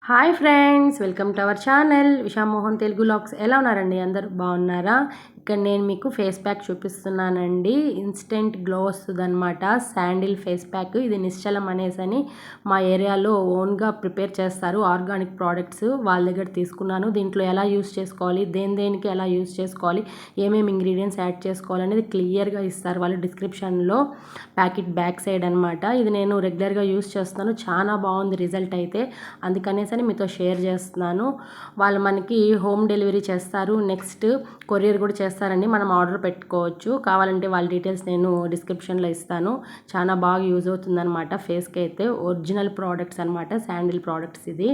Hi friends, welcome to our channel Visha Mohan Telugu logs. ఎలా ఉన్నారండి? అందరూ బాగున్నారా? ఇక్కడ నేను మీకు ఫేస్ ప్యాక్ చూపిస్తున్నానండి. ఇన్స్టెంట్ గ్లో వస్తుంది అనమాట. Sandal face pack. ఇది నిశ్చలం అనేసని మా ఏరియాలో ఓన్గా ప్రిపేర్ చేస్తారు. ఆర్గానిక్ ప్రోడక్ట్స్ వాళ్ళ దగ్గర తీసుకున్నాను. దీంట్లో ఎలా యూస్ చేసుకోవాలి, దేనికి ఎలా యూస్ చేసుకోవాలి, ఏమేమి ఇంగ్రీడియంట్స్ యాడ్ చేసుకోవాలి అనేది క్లియర్గా ఇస్తారు వాళ్ళు డిస్క్రిప్షన్లో. ప్యాకెట్ బ్యాక్ సైడ్ అనమాట. ఇది నేను రెగ్యులర్గా యూస్ చేస్తున్నాను. చాలా బాగుంది రిజల్ట్ అయితే. అందుకనేసి మీతో షేర్ చేస్తున్నాను. వాళ్ళు మనకి హోమ్ డెలివరీ చేస్తారు. నెక్స్ట్ కొరియర్ కూడా చేస్తారండి. మనం ఆర్డర్ పెట్టుకోవచ్చు. కావాలంటే వాళ్ళ డీటెయిల్స్ నేను డిస్క్రిప్షన్లో ఇస్తాను. చాలా బాగా యూజ్ అవుతుంది అనమాట. ఫేస్కి అయితే ఒరిజినల్ ప్రోడక్ట్స్ అనమాట, శాండిల్ ప్రోడక్ట్స్. ఇది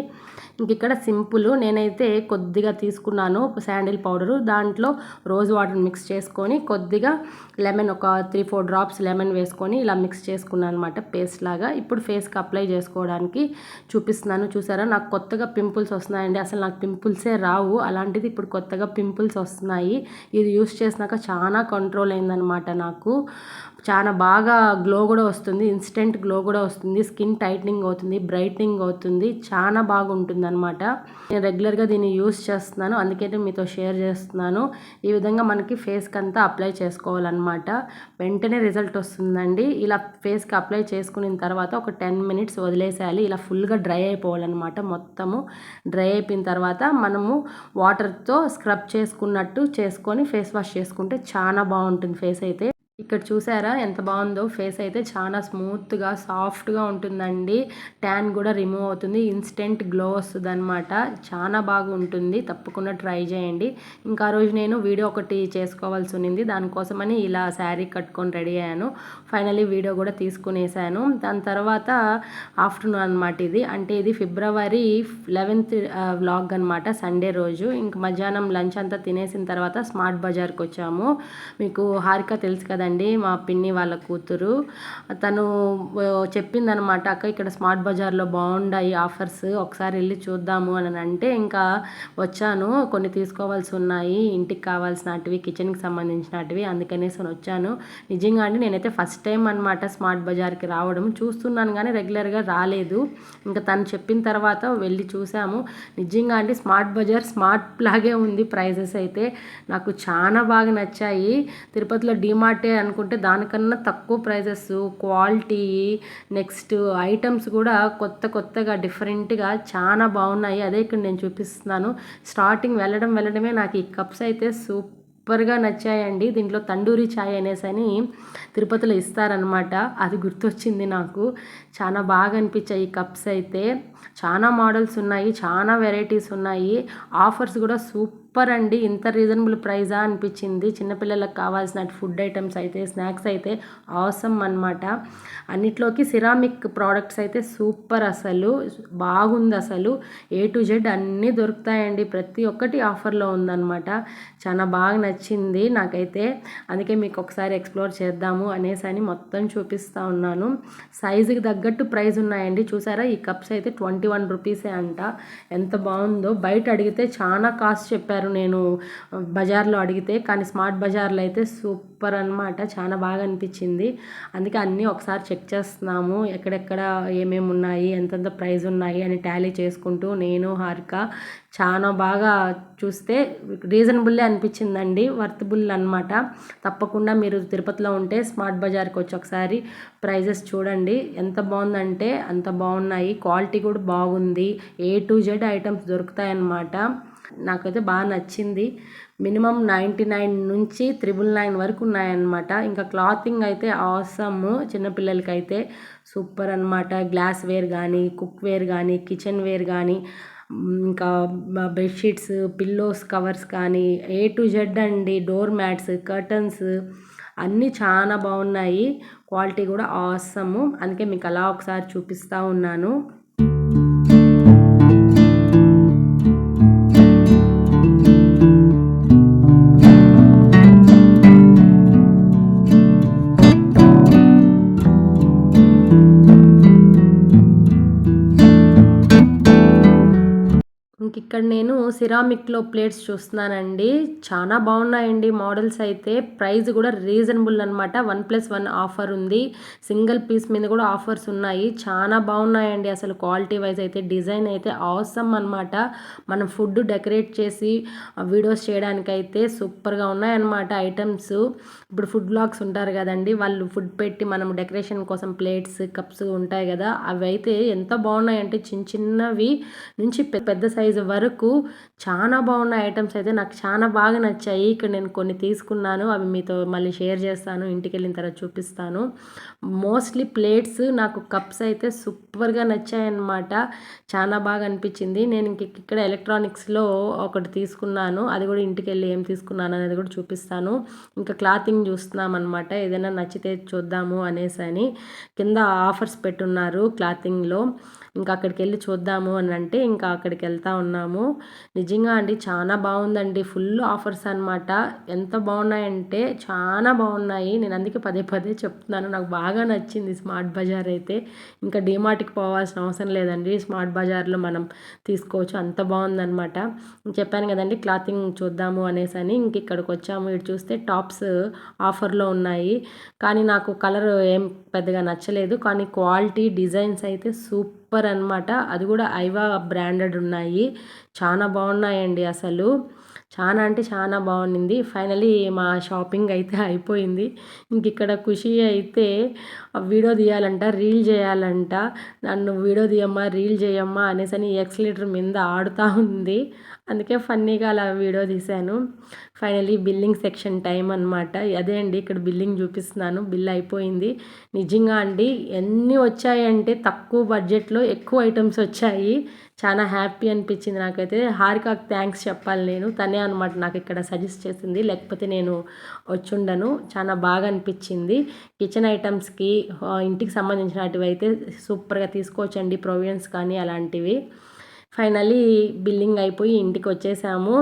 ఇంక ఇక్కడ సింపుల్. నేనైతే కొద్దిగా తీసుకున్నాను శాండిల్ పౌడరు. దాంట్లో రోజ్ వాటర్ మిక్స్ చేసుకొని కొద్దిగా లెమన్, ఒక 3-4 డ్రాప్స్ లెమన్ వేసుకొని ఇలా మిక్స్ చేసుకున్నాను అనమాట, పేస్ట్ లాగా. ఇప్పుడు ఫేస్కి అప్లై చేసుకోవడానికి చూపిస్తున్నాను. చూసారా, నాకు కొత్తగా పింపుల్స్ వస్తున్నాయండి. అసలు నాకు పింపుల్సే రావు, అలాంటిది ఇప్పుడు కొత్తగా పింపుల్స్ వస్తున్నాయి. ఇది యూస్ చేసినాక చాలా కంట్రోల్ అయిందనమాట. నాకు చాలా బాగా గ్లో కూడా వస్తుంది, ఇన్స్టెంట్ గ్లో కూడా వస్తుంది. స్కిన్ టైట్నింగ్ అవుతుంది, బ్రైట్నింగ్ అవుతుంది, చాలా బాగుంటుంది అనమాట. నేను రెగ్యులర్గా దీన్ని యూస్ చేస్తున్నాను, అందుకే మీతో షేర్ చేస్తున్నాను. ఈ విధంగా మనకి ఫేస్కి అంతా అప్లై చేసుకోవాలన్నమాట. వెంటనే రిజల్ట్ వస్తుందండి. ఇలా ఫేస్కి అప్లై చేసుకున్న తర్వాత ఒక 10 మినిట్స్ వదిలేసేయాలి. ఇలా ఫుల్గా డ్రై అయిపోవాలన్నమాట. మొత్తము డ్రై అయిపోయిన తర్వాత మనము వాటర్తో స్క్రబ్ చేసుకున్నట్టు చేసుకొని ఫేస్ వాష్ చేసుకుంటే చాలా బాగుంటుంది ఫేస్ అయితే. ఇక్కడ చూసారా ఎంత బాగుందో. ఫేస్ అయితే చాలా స్మూత్గా, సాఫ్ట్గా ఉంటుందండి. ట్యాన్ కూడా రిమూవ్ అవుతుంది, ఇన్స్టెంట్ గ్లో వస్తుంది అనమాట. చాలా బాగా ఉంటుంది, తప్పకుండా ట్రై చేయండి. ఇంకా రోజు నేను వీడియో ఒకటి చేసుకోవాల్సి ఉన్నింది, దానికోసమని ఇలా శారీ కట్టుకొని రెడీ అయ్యాను. ఫైనలీ వీడియో కూడా తీసుకునేసాను. దాని తర్వాత ఆఫ్టర్నూన్ అనమాట ఇది. అంటే ఇది ఫిబ్రవరి 11th వ్లాగ్ అనమాట, సండే రోజు. ఇంక మధ్యాహ్నం లంచ్ అంతా తినేసిన తర్వాత స్మార్ట్ బజార్కి వచ్చాము. మీకు హారిక తెలుసు కదా, మా పిన్ని వాళ్ళ కూతురు. తను చెప్పిందనమాట, అక్క ఇక్కడ స్మార్ట్ బజార్లో బాగుండాయి ఆఫర్స్, ఒకసారి వెళ్ళి చూద్దాము అని అంటే ఇంకా వచ్చాను. కొన్ని తీసుకోవాల్సి ఉన్నాయి, ఇంటికి కావాల్సినటివి, కిచెన్కి సంబంధించినటివి, అందుకనేసి వచ్చాను. నిజంగా అండి, నేనైతే ఫస్ట్ టైం అనమాట స్మార్ట్ బజార్కి రావడం. చూస్తున్నాను కానీ రెగ్యులర్గా రాలేదు. ఇంకా తను చెప్పిన తర్వాత వెళ్ళి చూసాము. నిజంగా అండి, స్మార్ట్ బజార్ స్మార్ట్ లాగే ఉంది. ప్రైజెస్ అయితే నాకు చాలా బాగా నచ్చాయి. తిరుపతిలో డిమార్టే అనుకుంటే దానికన్నా తక్కువ ప్రైజెస్, క్వాలిటీ, నెక్స్ట్ ఐటమ్స్ కూడా కొత్తగా డిఫరెంట్గా చాలా బాగున్నాయి. అదే ఇక్కడ నేను చూపిస్తున్నాను. స్టార్టింగ్ వెళ్ళడమే నాకు ఈ కప్స్ అయితే సూపర్గా నచ్చాయండి. దీంట్లో తండూరి ఛాయ్ అనేసని తిరుపతిలో ఇస్తారనమాట, అది గుర్తొచ్చింది నాకు. చాలా బాగా అనిపించాయి ఈ కప్స్ అయితే. చాలా మోడల్స్ ఉన్నాయి, చాలా వెరైటీస్ ఉన్నాయి. ఆఫర్స్ కూడా సూపర్ అండి. ఇంత రీజనబుల్ ప్రైజా అనిపించింది. చిన్నపిల్లలకు కావాల్సిన ఫుడ్ ఐటమ్స్ అయితే, స్నాక్స్ అయితే అవసరం అనమాట. అన్నిట్లోకి సిరామిక్ ప్రోడక్ట్స్ అయితే సూపర్, అసలు బాగుంది. అసలు A to Z అన్నీ దొరుకుతాయండి. ప్రతి ఒక్కటి ఆఫర్లో ఉందన్నమాట. చాలా బాగా నచ్చింది నాకైతే. అందుకే మీకు ఒకసారి ఎక్స్ప్లోర్ చేద్దాము అనేసి మొత్తం చూపిస్తూ ఉన్నాను. సైజుకి తగ్గట్టు ప్రైస్ ఉన్నాయండి. చూసారా, ఈ కప్స్ అయితే 21 రూపీసే అంట. ఎంత బాగుందో. బయట అడిగితే చాలా కాస్ట్ చెప్పారు, నేను బజార్లో అడిగితే. కానీ స్మార్ట్ బజార్లో అయితే సూపర్ అనమాట. చాలా బాగా అనిపించింది. అందుకే అన్నీ ఒకసారి చెక్ చేస్తున్నాము, ఎక్కడెక్కడ ఏమేమి ఉన్నాయి, ఎంతెంత ప్రైస్ ఉన్నాయి అని టాలీ చేసుకుంటూ నేను హారిక చాలా బాగా చూస్తే రీజనబుల్లే అనిపించిందండి, వర్తబుల్ అనమాట. తప్పకుండా మీరు తిరుపతిలో ఉంటే స్మార్ట్ బజార్కి వచ్చి ఒకసారి ప్రైజెస్ చూడండి. ఎంత బాగుందంటే అంత బాగున్నాయి. క్వాలిటీ కూడా బాగుంది. A to Z ఐటమ్స్ దొరుకుతాయన్నమాట. నాకైతే బాగా నచ్చింది. మినిమం 99 నుంచి 999 వరకు ఉన్నాయన్నమాట. ఇంకా క్లాతింగ్ అయితే ఆసమ్. చిన్నపిల్లలకైతే సూపర్ అనమాట. గ్లాస్ వేర్ కానీ, కుక్ వేర్ కానీ, కిచెన్ వేర్ కానీ, ఇంకా బెడ్షీట్స్, పిల్లోస్, కవర్స్ కానీ, A to Z అండి. డోర్ మ్యాట్స్, కర్టన్స్ అన్నీ చాలా బాగున్నాయి. క్వాలిటీ కూడా ఆసమ్. అందుకే మీకు అలా ఒకసారి చూపిస్తూ ఉన్నాను. ఇక్కడ నేను సిరామిక్‌లో ప్లేట్స్ చూస్తున్నానండి. చాలా బాగున్నాయండి మోడల్స్ అయితే. ప్రైస్ కూడా రీజనబుల్ అనమాట. 1+1 ఆఫర్ ఉంది. సింగిల్ పీస్ మీద కూడా ఆఫర్స్ ఉన్నాయి. చాలా బాగున్నాయండి అసలు క్వాలిటీ వైజ్ అయితే. డిజైన్ అయితే ఆసమ్ అనమాట. మనం ఫుడ్ డెకరేట్ చేసి వీడియోస్ చేయడానికైతే సూపర్‌గా ఉన్నాయన్నమాట ఐటమ్స్. ఇప్పుడు ఫుడ్ బ్లాగ్స్ ఉంటారు కదండీ! వాళ్ళు ఫుడ్ పెట్టి మనం డెకరేషన్ కోసం ప్లేట్స్, కప్స్ ఉంటాయి కదా! అవైతే ఎంత బాగున్నాయంటే చిన్నవి నుంచి పెద్ద సైజు వరకు చాలా బాగున్నాయి ఐటమ్స్ అయితే. నాకు చాలా బాగా నచ్చాయి. ఇక్కడ నేను కొన్ని తీసుకున్నాను. అవి మీతో మళ్ళీ షేర్ చేస్తాను. ఇంటికెళ్ళిన తర్వాత చూపిస్తాను. మోస్ట్లీ ప్లేట్స్, నాకు కప్స్ అయితే సూపర్‌గా నచ్చాయన్నమాట. చాలా బాగా అనిపించింది. నేను ఇక్కడ ఎలక్ట్రానిక్స్‌లో ఒకటి తీసుకున్నాను. అది కూడా ఇంటికెళ్ళి ఏం తీసుకున్నాను అనేది కూడా చూపిస్తాను. ఇంకా క్లాతింగ్ చూస్తున్నామన్నమాట. ఏదైనా నచ్చితే చూద్దాము అనేసని. కింద ఆఫర్స్ పెట్టున్నారు క్లాతింగ్‌లో. ఇంకా అక్కడికి వెళ్ళి చూద్దాము అని అంటే ఇంకా అక్కడికి వెళ్తా ఉన్నాము. నిజంగా అండి చాలా బాగుందండి. ఫుల్ ఆఫర్స్ అనమాట. ఎంత బాగున్నాయంటే చాలా బాగున్నాయి. నేను అందుకే పదే పదే చెప్తున్నాను. నాకు బాగా నచ్చింది స్మార్ట్ బజార్ అయితే. ఇంకా డీమార్ట్‌కి పోవాల్సిన అవసరం లేదండి. స్మార్ట్ బజార్లో మనం తీసుకోవచ్చు. అంత బాగుందనమాట. చెప్పాను కదండి క్లాతింగ్ చూద్దాము అనేసని. ఇంక ఇక్కడికి వచ్చాము. ఇటు చూస్తే టాప్స్ ఆఫర్లో ఉన్నాయి. కానీ నాకు కలర్ ఏం పెద్దగా నచ్చలేదు. కానీ క్వాలిటీ, డిజైన్స్ అయితే సూపర్ అనమాట. అది కూడా ఐవా బ్రాండెడ్ ఉన్నాయి. చాలా బాగున్నాయండి అసలు. చాలా అంటే చాలా బాగుండింది. ఫైనలీ మా షాపింగ్ అయితే అయిపోయింది. ఇంక ఇక్కడ ఖుషి అయితే వీడియో తీయాలంట, రీల్ చేయాలంట. నన్ను వీడియో తీయమ్మా, రీల్ చేయమ్మా అనేసని ఎక్స్‌లేటర్ మీద ఆడుతూ ఉంది. అందుకే ఫన్నీగా అలా వీడియో తీశాను. ఫైనలీ బిల్లింగ్ సెక్షన్ టైం అనమాట. అదే అండి ఇక్కడ బిల్లింగ్ చూపిస్తున్నాను. బిల్ అయిపోయింది. నిజంగా అండి ఎన్ని వచ్చాయంటే తక్కువ బడ్జెట్లో ఎక్కువ ఐటమ్స్ వచ్చాయి. చాలా హ్యాపీ అనిపించింది నాకైతే. హారికకి థ్యాంక్స్ చెప్పాలి నేను. తనే అనమాట నాకు ఇక్కడ సజెస్ట్ చేసింది. లేకపోతే నేను వచ్చుండను. చాలా బాగా అనిపించింది. కిచెన్ ఐటమ్స్కి, ఇంటికి సంబంధించినటివి అయితే సూపర్గా తీసుకోవచ్చండి. ప్రొవిజన్స్ కానీ అలాంటివి. ఫైనలీ బిల్లింగ్ అయిపోయి ఇంటికి వచ్చేసాము.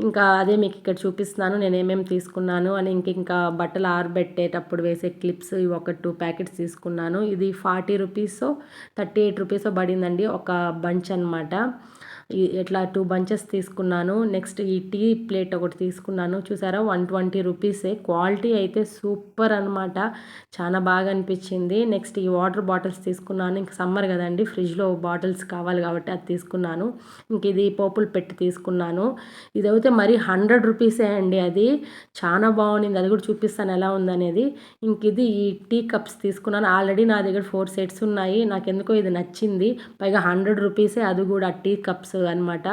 ఇంకా అదే మీకు ఇక్కడ చూపిస్తున్నాను నేను ఏమేమి తీసుకున్నాను అని. ఇంకా బట్టలు ఆరబెట్టేటప్పుడు వేసే క్లిప్స్ ఇవి ఒక 2 ప్యాకెట్స్ తీసుకున్నాను. ఇది 40 రూపీసో 38 రూపీసో పడిందండి ఒక బంచ్ అనమాట. ఇట్లా 2 బంచెస్ తీసుకున్నాను. నెక్స్ట్ ఈ టీ ప్లేట్ ఒకటి తీసుకున్నాను. చూసారా 120 రూపీసే. క్వాలిటీ అయితే సూపర్ అనమాట. చాలా బాగా అనిపించింది. నెక్స్ట్ ఈ వాటర్ బాటిల్స్ తీసుకున్నాను. ఇంక సమ్మర్ కదండి ఫ్రిడ్జ్లో బాటిల్స్ కావాలి కాబట్టి అది తీసుకున్నాను. ఇంక ఇది పోపులు పెట్టి తీసుకున్నాను. ఇదైతే మరి 100 రూపీసే అండి. అది చాలా బాగుండింది. అది కూడా చూపిస్తాను ఎలా ఉందనేది. ఇంక ఇది ఈ టీ కప్స్ తీసుకున్నాను. ఆల్రెడీ నా దగ్గర 4 సెట్స్ ఉన్నాయి. నాకెందుకో ఇది నచ్చింది. పైగా 100 రూపీసే. అది కూడా టీ కప్స్ అనమాట.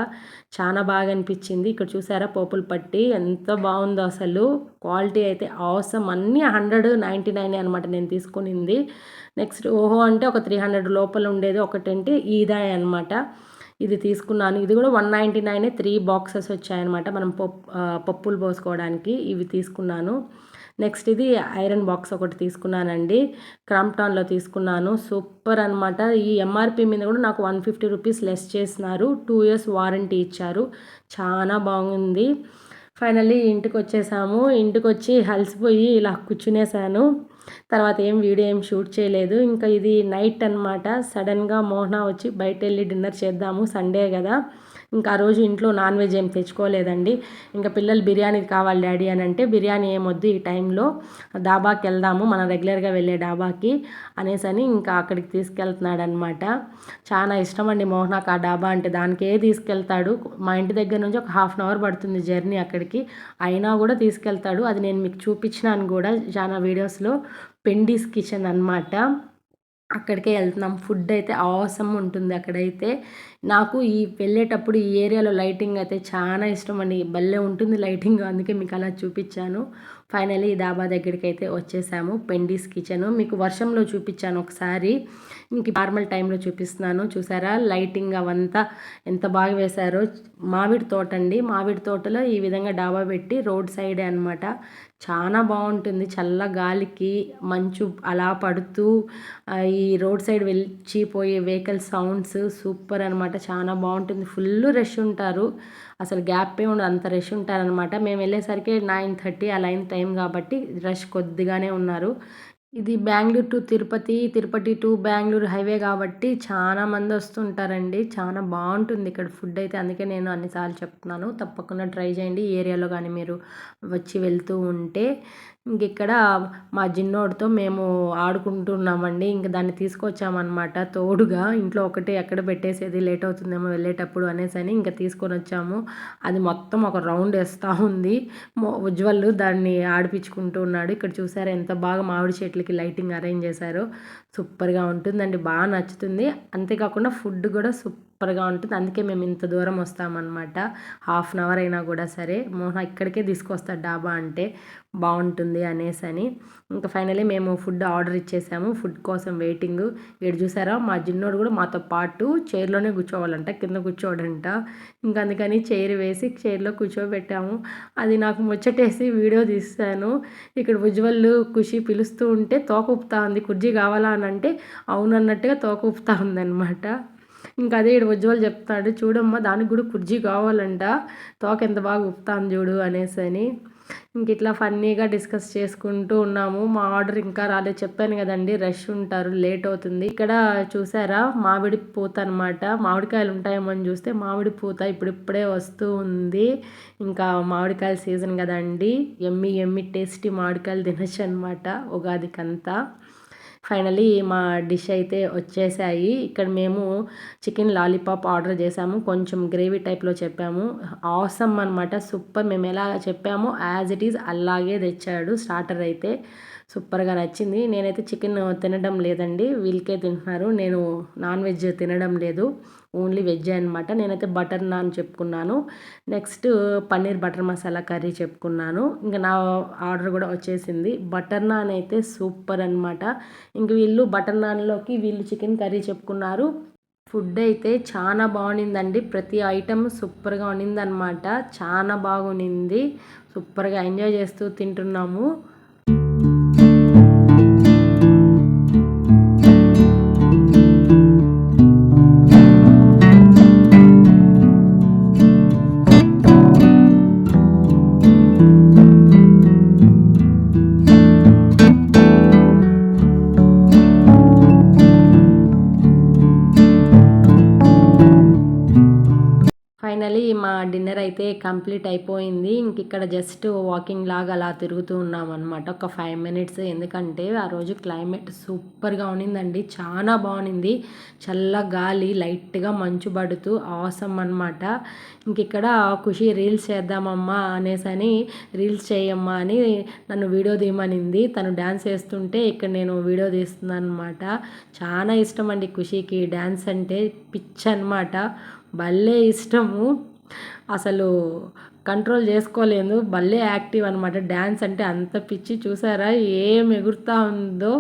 చాలా బాగా అనిపించింది. ఇక్కడ చూసారా పోపులు పట్టి ఎంత బాగుందో అసలు. క్వాలిటీ అయితే ఆసమ్. అన్నీ 199 అనమాట నేను తీసుకునింది. నెక్స్ట్ ఓహో అంటే ఒక 300 లోపల ఉండేది ఒకటంటే ఇదే అనమాట. ఇది తీసుకున్నాను. ఇది కూడా 199 3 బాక్సెస్ వచ్చాయన్నమాట. మనం పప్పులు పోసుకోవడానికి ఇవి తీసుకున్నాను. నెక్స్ట్ ఇది ఐరన్ బాక్స్ ఒకటి తీసుకున్నానండి. క్రాంప్టాన్లో తీసుకున్నాను. సూపర్ అనమాట. ఈ ఎంఆర్పి మీద కూడా నాకు 150 రూపీస్ లెస్ చేసినారు. 2 ఇయర్స్ వారంటీ ఇచ్చారు. చాలా బాగుంది. ఫైనల్లీ ఇంటికి వచ్చేసాము. ఇంటికి వచ్చి అలసిపోయి ఇలా కూర్చునేసాను. తర్వాత వీడియో షూట్ చేయలేదు. ఇంకా ఇది నైట్ అనమాట. సడన్గా మోహన వచ్చి బయట వెళ్ళి డిన్నర్ చేద్దాము, సండే కదా. ఇంకా ఆ రోజు ఇంట్లో నాన్ వెజ్ ఏం తెచ్చుకోలేదండి. ఇంకా పిల్లలు బిర్యానీ కావాలి డాడీ అని అంటే, బిర్యానీ ఏమొద్దు ఈ టైంలో డాబాకి వెళ్దాము, మనం రెగ్యులర్గా వెళ్ళే డాబాకి అనేసని ఇంకా అక్కడికి తీసుకెళ్తున్నాడు అనమాట. చాలా ఇష్టం అండి మోహనాకు ఆ డాబా అంటే. దానికే తీసుకెళ్తాడు. మా ఇంటి దగ్గర నుంచి ఒక 1/2 అవర్ పడుతుంది జర్నీ అక్కడికి. అయినా కూడా తీసుకెళ్తాడు. అది నేను మీకు చూపించినాను కూడా చాలా వీడియోస్లో. పెండీస్ కిచెన్ అనమాట. అక్కడికే వెళ్తున్నాం. ఫుడ్ అయితే ఆసమ్ ఉంటుంది అక్కడైతే. నాకు వెళ్ళేటప్పుడు ఈ ఏరియాలో లైటింగ్ అయితే చాలా ఇష్టం అండి. భలే ఉంటుంది లైటింగ్. అందుకే మీకు అలా చూపించాను. ఫైనలీ ఈ డాబా దగ్గరికి అయితే వచ్చేసాము. పెండీస్ కిచెన్ మీకు వర్షంలో చూపించాను ఒకసారి. ఇంక నార్మల్ టైంలో చూపిస్తున్నాను. చూసారా లైటింగ్ అవంతా ఎంత బాగా వేశారో. మామిడి తోట అండి. మామిడి తోటలో ఈ విధంగా డాబా పెట్టి రోడ్ సైడే అనమాట. చాలా బాగుంటుంది. చల్ల గాలికి మంచు అలా పడుతూ ఈ రోడ్ సైడ్ వెళ్ళిపోయే వెహికల్ సౌండ్స్ సూపర్ అనమాట. చాలా బాగుంటుంది. ఫుల్ రష్ ఉంటారు. అసలు గ్యాపే ఉండదు, అంత రష్ ఉంటారనమాట. మేము వెళ్ళేసరికి 9:30 అలా అయిన టైం కాబట్టి రష్ కొద్దిగానే ఉన్నారు. ఇది Bengaluru to Tirupati, Tirupati to Bengaluru highway కాబట్టి చాలా మంది వస్తుంటారండి. చాలా బావుంటుంది ఇక్కడ ఫుడ్ అయితే. అందుకే నేను అన్ని సార్లు చెప్తున్నాను. తప్పకుండా ట్రై చేయండి. ఈ ఏరియాలో గానీ మీరు వచ్చి వెళ్తూ ఉంటే. ఇంకిక్కడ మా చిన్నోడితో మేము ఆడుకుంటున్నామండి. ఇంక దాన్ని తీసుకొచ్చామనమాట తోడుగా. ఇంట్లో ఒకటే ఎక్కడ పెట్టేసేది, లేట్ అవుతుందేమో వెళ్ళేటప్పుడు అనేసని ఇంక తీసుకొనొచ్చాము. అది మొత్తం ఒక రౌండ్ ఏస్తా ఉంది. ఉజ్వల్ దాన్ని ఆడిపించుకుంటూ ఉన్నాడు. ఇక్కడ చూసారా ఎంత బాగా మామిడి చెట్లకి లైటింగ్ అరేంజ్ చేశారో. సూపర్‌గా ఉంటుందండి. బాగా నచ్చుతుంది. అంతేకాకుండా ఫుడ్ కూడా సూపర్‌గా ఉంటుంది. అందుకే మేము ఇంత దూరం వస్తామన్నమాట. హాఫ్ అన్ అవర్ అయినా కూడా సరే. మోహన ఇక్కడికే తీసుకొస్తాడు డాబా అంటే బావుంటుంది అనేసని. ఇంకా ఫైనల్లీ మేము ఫుడ్ ఆర్డర్ ఇచ్చేసాము. ఫుడ్ కోసం వెయిటింగు. ఈడ చూసారా మా చిన్నోడు కూడా మాతో పాటు చైర్‌లోనే కూర్చోవాలంట. కింద కూర్చోడంట. ఇంక అందుకని చైర్ వేసి చైర్‌లో కూర్చోబెట్టాము. అది నాకు ముచ్చటేసి వీడియో తీశాను. ఇక్కడ ఉజ్వల్, ఖుషి పిలుస్తూ ఉంటే తోక ఊపుతా ఉంది. కుర్చీ కావాలా అని అంటే అవునన్నట్టుగా తోక ఊపుతా ఉందనమాట. ఇంక అదే ఈడ ఉజ్వల్ చెప్తాడు, చూడమ్మా దానికి కూడా కుర్చీ కావాలంట, తోక ఎంత బాగా ఊపుతాంది చూడు అనేసని. ఇంక ఇట్లా ఫన్నీగా డిస్కస్ చేసుకుంటూ ఉన్నాము. మా ఆర్డర్ ఇంకా రాలేదు. చెప్పాను కదండి రష్ ఉంటారు, లేట్ అవుతుంది. ఇక్కడ చూసారా మామిడి పూత అనమాట. మామిడికాయలు ఉంటాయేమో అని చూస్తే మామిడి పూత ఇప్పుడిప్పుడే వస్తూ ఉంది. ఇంకా మామిడికాయల సీజన్ కదండి. ఎమ్మి ఎమ్మి టేస్టీ మామిడికాయలు తినచ్చు అనమాట ఉగాదికంతా. ఫైనలీ మా డిష్ అయితే వచ్చేసాయి. ఇక్కడ మేము చికెన్ లాలీపాప్ ఆర్డర్ చేసాము. కొంచెం గ్రేవీ టైప్లో చెప్పాము. ఆసమ్ అనమాట. సూపర్. మేము ఎలా చెప్పామో యాజ్ ఇట్ ఈజ్ అలాగే తెచ్చాడు. స్టార్టర్ అయితే సూపర్గా నచ్చింది. నేనైతే చికెన్ తినడం లేదండి, వీళ్ళకే తింటున్నారు. నేను నాన్ వెజ్ తినడం లేదు, ఓన్లీ వెజ్ అనమాట. నేనైతే బటర్ నాన్ చెప్పుకున్నాను. Next paneer butter masala curry చెప్పుకున్నాను. ఇంకా నా ఆర్డర్ కూడా వచ్చేసింది. బటర్ నాన్ అయితే సూపర్ అనమాట. ఇంక వీళ్ళు బటర్ నాన్లోకి వీళ్ళు చికెన్ కర్రీ చెప్పుకున్నారు. ఫుడ్ అయితే చాలా బాగుండిందండి. ప్రతి ఐటమ్ సూపర్గా ఉన్నిందనమాట. చాలా బాగుండింది. సూపర్గా ఎంజాయ్ చేస్తూ తింటున్నాము. ఫైనలీ మా డిన్నర్ అయితే కంప్లీట్ అయిపోయింది. ఇంక ఇక్కడ జస్ట్ వాకింగ్ లాగా అలా తిరుగుతూ ఉన్నాం అనమాట ఒక 5 మినిట్స్. ఎందుకంటే ఆ రోజు క్లైమేట్ సూపర్గా ఉన్నిందండి. చాలా బాగుంది. చల్ల గాలి, లైట్గా మంచు పడుతూ ఆసమ్ అనమాట. ఇంక ఇక్కడ ఖుషి రీల్స్ చేద్దామమ్మా అనేసని, రీల్స్ చేయమ్మా అని నన్ను వీడియో తీయమనింది. తను డ్యాన్స్ వేస్తుంటే ఇక్కడ నేను వీడియో తీస్తున్నాను అనమాట. చాలా ఇష్టం అండి ఖుషికి డ్యాన్స్ అంటే, పిచ్ అనమాట. భలే ఇష్టము. అసలు కంట్రోల్ చేసుకోలేదు. భలే యాక్టివ్ అనమాట. డ్యాన్స్ అంటే అంత పిచ్చి. చూసారా ఏం ఎగురుతూ ఉందో.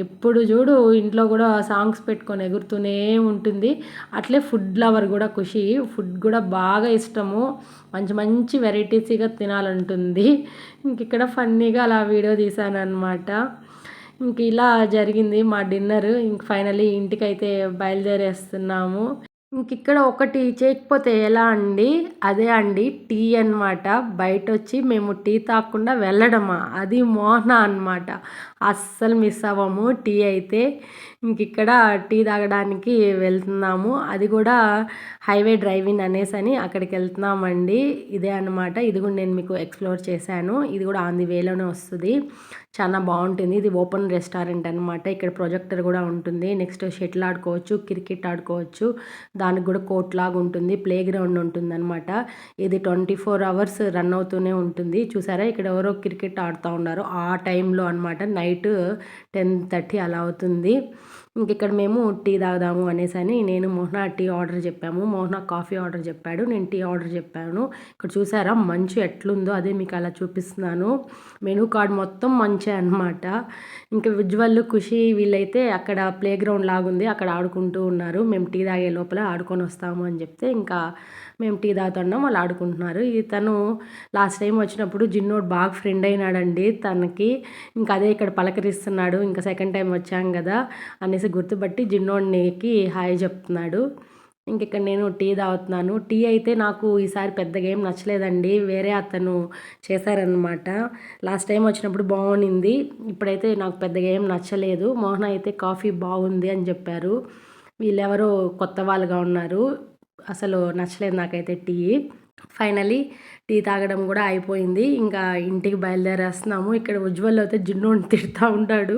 ఎప్పుడు చూడు ఇంట్లో కూడా సాంగ్స్ పెట్టుకొని ఎగురుతూనే ఉంటుంది. అట్లే ఫుడ్ లవర్ కూడా ఖుషి. ఫుడ్ కూడా బాగా ఇష్టము. మంచి మంచి వెరైటీస్గా తినాలంటుంది. ఇంక ఇక్కడ ఫన్నీగా అలా వీడియో తీశాను అనమాట. ఇంక ఇలా జరిగింది మా డిన్నర్. ఇంక ఫైనలీ ఇంటికైతే బయలుదేరేస్తున్నాము. ఇంకిక్కడ ఒకటి చేయకపోతే ఎలా అండి, అదే అండి టీ అనమాట. బయటొచ్చి మేము టీ తాగకుండా వెళ్ళడమా, అది మోహన అనమాట. అస్సలు మిస్ అవ్వము టీ అయితే. ఇంకిక్కడ టీ తాగడానికి వెళ్తున్నాము. అది కూడా హైవే డ్రైవింగ్ అనేసని అక్కడికి వెళ్తున్నామండి. ఇదే అనమాట. ఇది కూడా నేను మీకు ఎక్స్ప్లోర్ చేశాను. ఇది కూడా ఆన్ ది వేలోనే వస్తుంది. చాలా బాగుంటుంది. ఇది ఓపెన్ రెస్టారెంట్ అనమాట. ఇక్కడ ప్రొజెక్టర్ కూడా ఉంటుంది. నెక్స్ట్ షటిల్ ఆడుకోవచ్చు, క్రికెట్ ఆడుకోవచ్చు. దానికి కూడా కోర్ట్ లాగా ఉంటుంది, ప్లే గ్రౌండ్ ఉంటుంది అనమాట. ఇది 24 అవర్స్ రన్ అవుతూనే ఉంటుంది. చూసారా ఇక్కడ ఎవరో క్రికెట్ ఆడుతూ ఉన్నారు ఆ టైంలో అనమాట. నైట్ 10:30 అలా అవుతుంది. ఇంక ఇక్కడ మేము టీ తాగుదాము అనేసని నేను మోహన టీ ఆర్డర్ చెప్పాము. మోహన కాఫీ ఆర్డర్ చెప్పాడు, నేను టీ ఆర్డర్ చెప్పాను. ఇక్కడ చూసారా మంచు ఎట్లుందో, అదే మీకు అలా చూపిస్తున్నాను. మెనూ కార్డ్ మొత్తం మంచే అనమాట. ఇంకా ఉజ్వల్, ఖుషి వీళ్ళైతే అక్కడ ప్లే గ్రౌండ్ లాగుంది, అక్కడ ఆడుకుంటూ ఉన్నారు. మేము టీ తాగే లోపల ఆడుకొని వస్తాము అని చెప్తే ఇంకా మేము టీ తాగుతున్నాం, వాళ్ళు ఆడుకుంటున్నారు. తను లాస్ట్ టైం వచ్చినప్పుడు జిన్నోడు బాగా ఫ్రెండ్ అయినాడండి తనకి. ఇంకా అదే ఇక్కడ పలకరిస్తున్నాడు. ఇంకా సెకండ్ టైం వచ్చాం కదా అనేసి గుర్తుపట్టి జిన్నోడికి హాయ్ చెప్తున్నాడు. ఇంకిక్కడ నేను టీ తాగుతున్నాను. టీ అయితే నాకు ఈసారి పెద్దగా ఏం నచ్చలేదండి. వేరే అతను చేశారనమాట. లాస్ట్ టైం వచ్చినప్పుడు బాగునింది. ఇప్పుడైతే నాకు పెద్దగా ఏం నచ్చలేదు. మోహన అయితే కాఫీ బాగుంది అని చెప్పారు. వీళ్ళెవరో కొత్త వాళ్ళుగా ఉన్నారు. అసలు నచ్చలేదు నాకైతే టీ. ఫైనలీ టీ తాగడం కూడా అయిపోయింది. ఇంకా ఇంటికి బయలుదేరేస్తున్నాము. ఇక్కడ ఉజ్వల్ అయితే జిన్నుని తిడతా ఉంటాడు.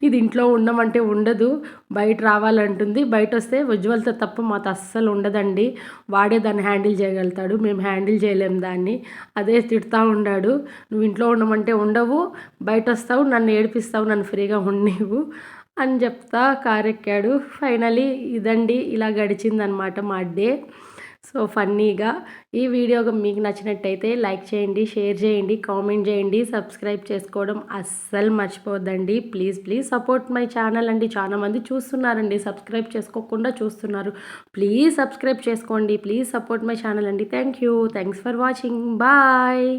ఇది ఇంట్లో ఉండమంటే ఉండదు, బయట రావాలంటుంది. బయట వస్తే ఉజ్వల్తో తప్ప మాతో అస్సలు ఉండదండి. వాడే దాన్ని హ్యాండిల్ చేయగలుగుతాడు, మేము హ్యాండిల్ చేయలేము దాన్ని. అదే తిడతా ఉన్నాడు. నువ్వు ఇంట్లో ఉండమంటే ఉండవు, బయట వస్తావు, నన్ను ఏడిపిస్తావు, నన్ను ఫ్రీగా ఉండనివ్వు అని చెప్తా కారెక్కాడు. ఫైనలీ ఇదండి, ఇలా గడిచిందనమాట మా డే. సో ఫన్నీగా ఈ వీడియో మీకు నచ్చినట్టయితే లైక్ చేయండి, షేర్ చేయండి, కామెంట్ చేయండి, సబ్స్క్రైబ్ చేసుకోవడం అస్సలు మర్చిపోద్దండి. Please please support my channel అండి. చాలామంది చూస్తున్నారండి, సబ్స్క్రైబ్ చేసుకోకుండా చూస్తున్నారు. ప్లీజ్ సబ్స్క్రైబ్ చేసుకోండి, ప్లీజ్ సపోర్ట్ మై ఛానల్ అండి. Thanks for watching. బాయ్.